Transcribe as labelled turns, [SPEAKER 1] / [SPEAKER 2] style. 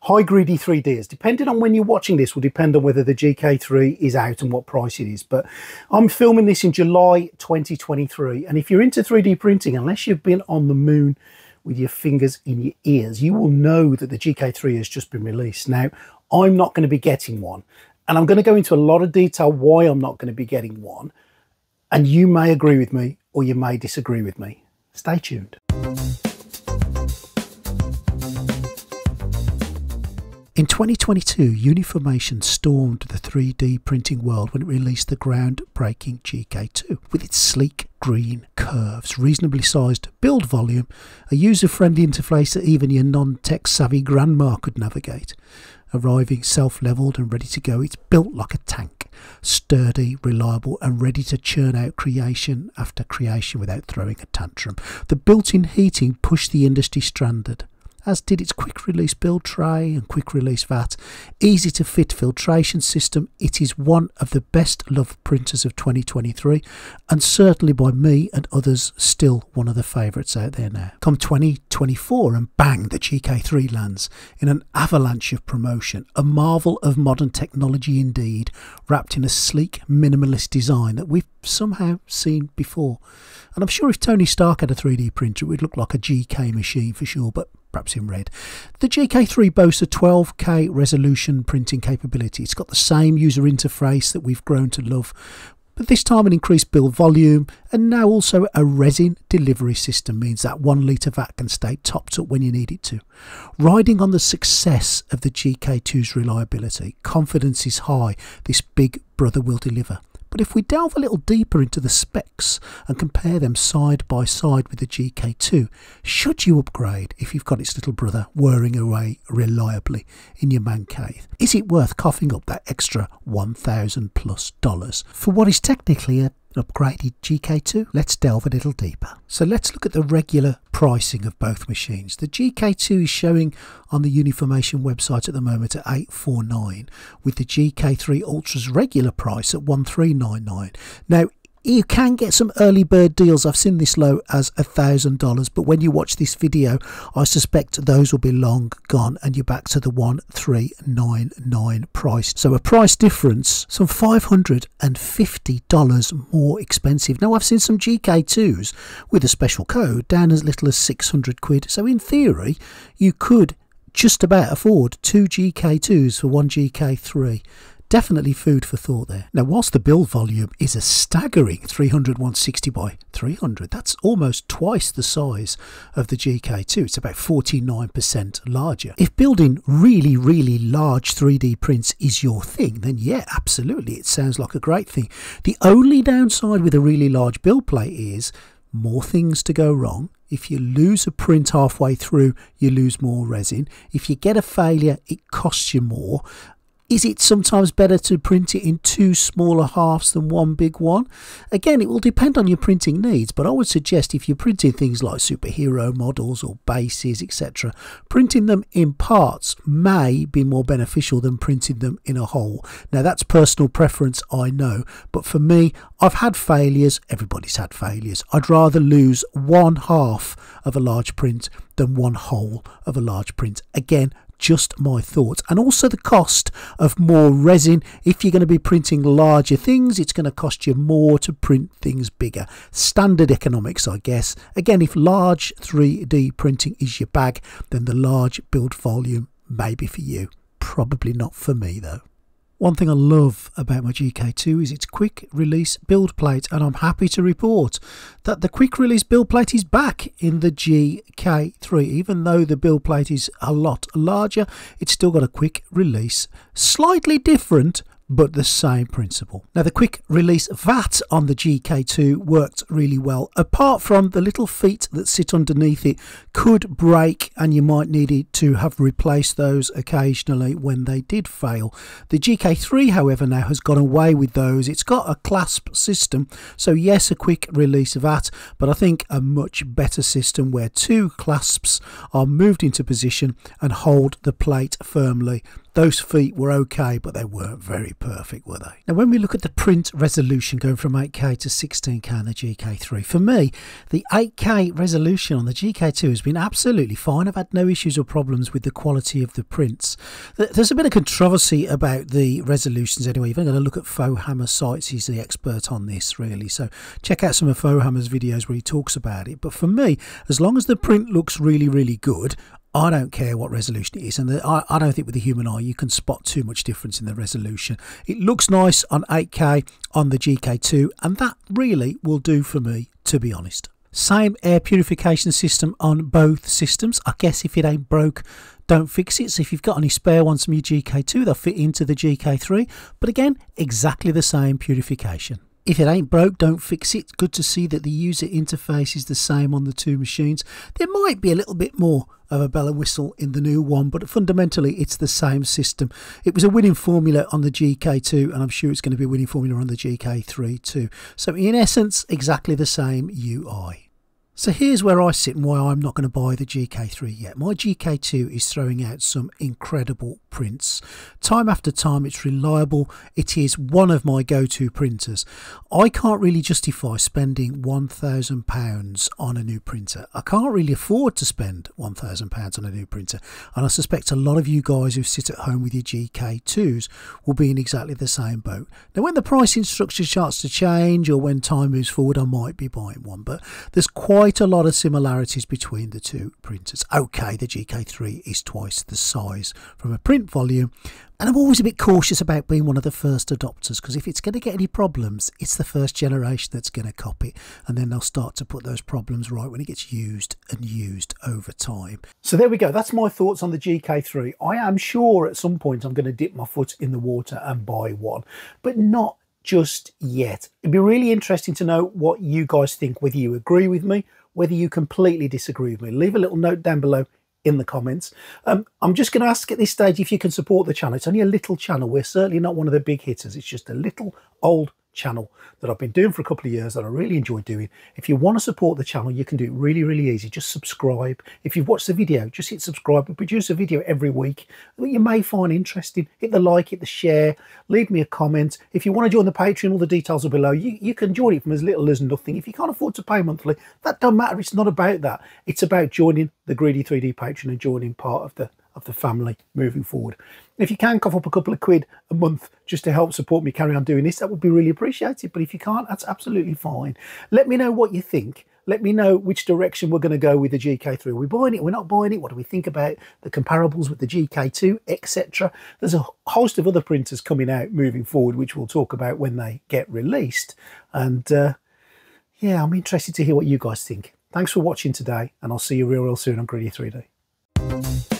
[SPEAKER 1] Hi greedy 3Ds, depending on when you're watching this will depend on whether the GK3 is out and what price it is, but I'm filming this in July 2023, and if you're into 3D printing, unless you've been on the moon with your fingers in your ears, you will know that the GK3 has just been released. Now, I'm not going to be getting one, and I'm going to go into a lot of detail why I'm not going to be getting one, and you may agree with me or you may disagree with me. Stay tuned. In 2022, Uniformation stormed the 3D printing world when it released the groundbreaking GK2. With its sleek green curves, reasonably sized build volume, a user-friendly interface that even your non-tech savvy grandma could navigate. Arriving self-leveled and ready to go, it's built like a tank. Sturdy, reliable and ready to churn out creation after creation without throwing a tantrum. The built-in heating pushed the industry standard, as did its quick release build tray and quick release vat. Easy to fit filtration system. It is one of the best loved printers of 2023, and certainly by me and others still one of the favourites out there now. Come 2024 and bang, the GK3 lands in an avalanche of promotion, a marvel of modern technology indeed, wrapped in a sleek minimalist design that we've somehow seen before. And I'm sure if Tony Stark had a 3D printer it would look like a GK machine for sure, but perhaps in red. The GK3 boasts a 12K resolution printing capability. It's got the same user interface that we've grown to love, but this time an increased build volume, and now also a resin delivery system means that 1 litre vat can stay topped up when you need it to. Riding on the success of the GK2's reliability, confidence is high this big brother will deliver. But if we delve a little deeper into the specs and compare them side by side with the GK2, should you upgrade if you've got its little brother whirring away reliably in your man cave? Is it worth coughing up that extra $1,000+ for what is technically an upgraded GK2? Let's delve a little deeper. So let's look at the regular pricing of both machines. The GK2 is showing on the Uniformation website at the moment at $849, with the GK3 Ultra's regular price at $1,399. Now, you can get some early bird deals. I've seen this low as $1,000, but when you watch this video, I suspect those will be long gone and you're back to the $1,399 price. So a price difference, some $550 more expensive. Now, I've seen some GK2s with a special code down as little as 600 quid. So in theory, you could just about afford 2 GK2s for 1 GK3. Definitely food for thought there. Now, whilst the build volume is a staggering 300/160 by 300, that's almost twice the size of the GK2. It's about 49% larger. If building really, really large 3D prints is your thing, then yeah, absolutely, it sounds like a great thing. The only downside with a really large build plate is more things to go wrong. If you lose a print halfway through, you lose more resin. If you get a failure, it costs you more. Is it sometimes better to print it in 2 smaller halves than 1 big one? Again, it will depend on your printing needs, but I would suggest if you're printing things like superhero models or bases, etc., printing them in parts may be more beneficial than printing them in a whole. Now, that's personal preference, I know, but for me, I've had failures. Everybody's had failures. I'd rather lose 1/2 of a large print than 1 whole of a large print. Again, just my thoughts. And also the cost of more resin. If you're going to be printing larger things, it's going to cost you more to print things bigger. Standard economics, I guess. Again, if large 3D printing is your bag, then the large build volume may be for you. Probably not for me though. One thing I love about my GK2 is its quick release build plate, and I'm happy to report that the quick release build plate is back in the GK3. Even though the build plate is a lot larger, it's still got a quick release, slightly different but the same principle. Now, the quick release vat on the GK2 worked really well. Apart from the little feet that sit underneath it could break and you might need it to have replaced those occasionally when they did fail. The GK3, however, now has gone away with those. It's got a clasp system, so yes, a quick release vat, but I think a much better system where 2 clasps are moved into position and hold the plate firmly. those feet were okay, but they weren't very perfect, were they? Now, when we look at the print resolution going from 8K to 16K on the GK3, for me, the 8K resolution on the GK2 has been absolutely fine. I've had no issues or problems with the quality of the prints. There's a bit of controversy about the resolutions anyway. You've only got to look at Faux Hammer Sights. He's the expert on this, really. So check out some of Faux Hammer's videos where he talks about it. But for me, as long as the print looks really, really good, I don't care what resolution it is, and I don't think with the human eye you can spot too much difference in the resolution. It looks nice on 8K on the GK2, and that really will do for me, to be honest. Same air purification system on both systems. I guess if it ain't broke, don't fix it. So if you've got any spare ones from your GK2, they'll fit into the GK3. But again, exactly the same purification. If it ain't broke, don't fix it. Good to see that the user interface is the same on the two machines. There might be a little bit more of a bell and whistle in the new one, but fundamentally it's the same system. It was a winning formula on the GK2, and I'm sure it's going to be a winning formula on the GK3 too. So in essence, exactly the same UI. So here's where I sit and why I'm not going to buy the GK3 yet. My GK2 is throwing out some incredible prints. Time after time, it's reliable. It is one of my go-to printers. I can't really justify spending £1,000 on a new printer. I can't really afford to spend £1,000 on a new printer. And I suspect a lot of you guys who sit at home with your GK2s will be in exactly the same boat. Now, when the pricing structure starts to change or when time moves forward, I might be buying one. But there's quite a lot of similarities between the two printers. Okay, the GK3 is twice the size from a print volume, and I'm always a bit cautious about being one of the first adopters, because if it's going to get any problems, it's the first generation that's going to copy, and then they'll start to put those problems right when it gets used and used over time. So there we go. That's my thoughts on the GK3. I am sure at some point I'm going to dip my foot in the water and buy one, but not just yet. It'd be really interesting to know what you guys think, whether you agree with me, whether you completely disagree with me. Leave a little note down below in the comments. I'm just going to ask at this stage if you can support the channel. It's only a little channel. We're certainly not one of the big hitters. It's just a little old channel that I've been doing for a couple of years that I really enjoy doing. If you want to support the channel, you can do it really, really easy. Just subscribe. If you've watched the video, just hit subscribe. We produce a video every week that you may find interesting. Hit the like, hit the share, leave me a comment. If you want to join the Patreon, all the details are below. You can join it from as little as nothing. If you can't afford to pay monthly, that don't matter. It's not about that. It's about joining the Greedy 3D Patreon and joining part of the family moving forward. If you can cough up a couple of quid a month just to help support me carry on doing this, that would be really appreciated. But if you can't, that's absolutely fine. Let me know what you think. Let me know which direction we're going to go with the GK3. Are we buying it? We're not buying it? What do we think about the comparables with the GK2, etc.? There's a host of other printers coming out moving forward, which we'll talk about when they get released. And yeah, I'm interested to hear what you guys think. Thanks for watching today, and I'll see you real soon on Greedy 3D.